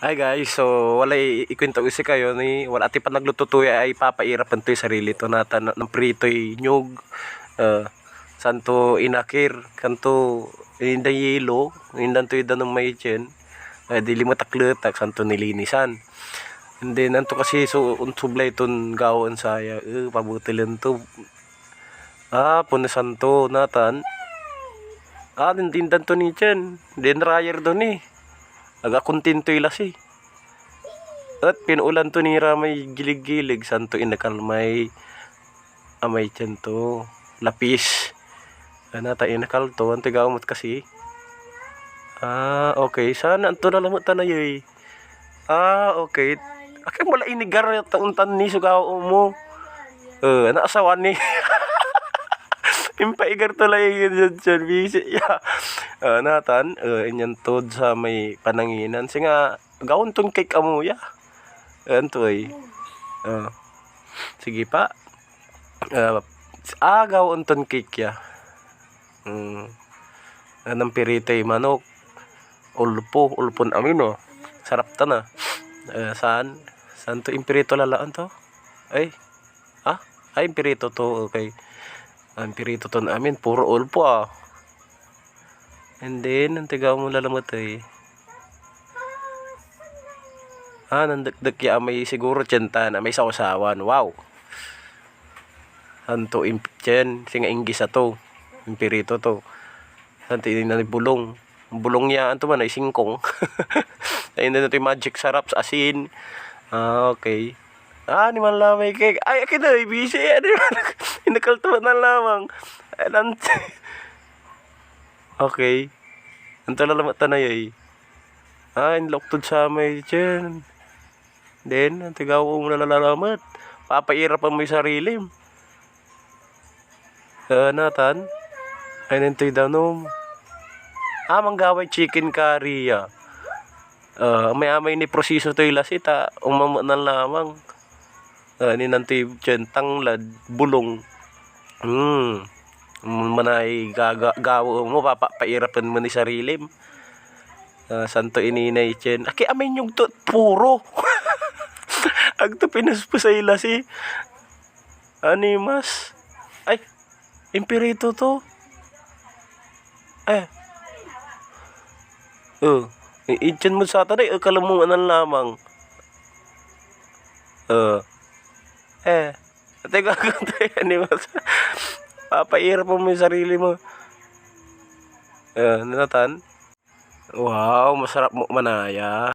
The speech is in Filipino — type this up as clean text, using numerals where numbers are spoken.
Hi guys, so walay ikwento kasi kayo ni wala ati pa naglututoy ay papairapan to sarili to nata ng pritoy nyug santo inakir kanto inda yelo indan to idan ng may chen dili mo takletak santo nilinisan. And then anto kasi so unsublay ton gawon saya pabutilen to puno santo natan dindan to ni chen den rayer do ni aga kontento ilasi. At pinuulan to ni Ramay gilig-gilig santo inakal may amay tiyan to lapis. Nata inakal to ang tigamot kasi. Okay. Sana anto nalamot na yoy. Okay. Akay mula inigar tauntan ni sugaw mo. Naasawan ni. Impaigar to lang yung dyan bisi. Natan, inyan tod sa may pananginan. Singa, gawon ton cake amo ya. Anto ay. Sige pa. Gawon ton cake ya. Anong piritay manok. Ulpon amin sarap ta na. Saan to impirito lalaan to? Ay. Impirito to. Okay. Ang pirito ton amin puro ulpo and then ang tigaw mo lalamot nandagdag ya may siguro tiyenta na may sausawan. Wow, santo impchen singa inggis ato impirito to santi na bulong niya anto man ay singkong. Ayun na ito yung magic sarap sa asin. Okay. Ni man lamay cake. Ay, akin na, busy. Inakaltuan na lamang. Okay. Anto lalamat na yoy. Inloktod sa may dyan. Then, ang tigaw mo lalalamat. Papaira pa mo yung sarili. Natan. Ay, nantoy danom. Manggaway chicken curry may ni proseso to ilasita. Umamot na lamang. Ni nanti dyan tanglad bulong manay gawo mo papairapan mo ni sarilim. Santo ininay dyan aki amin yung to puro. Agto pinaspo sa ilasi animas ay impirito to ityan mo sa tanay kalamungan na lamang teka animas papaira mo yung sarili mo. Natan. Wow, masarap mo manaya.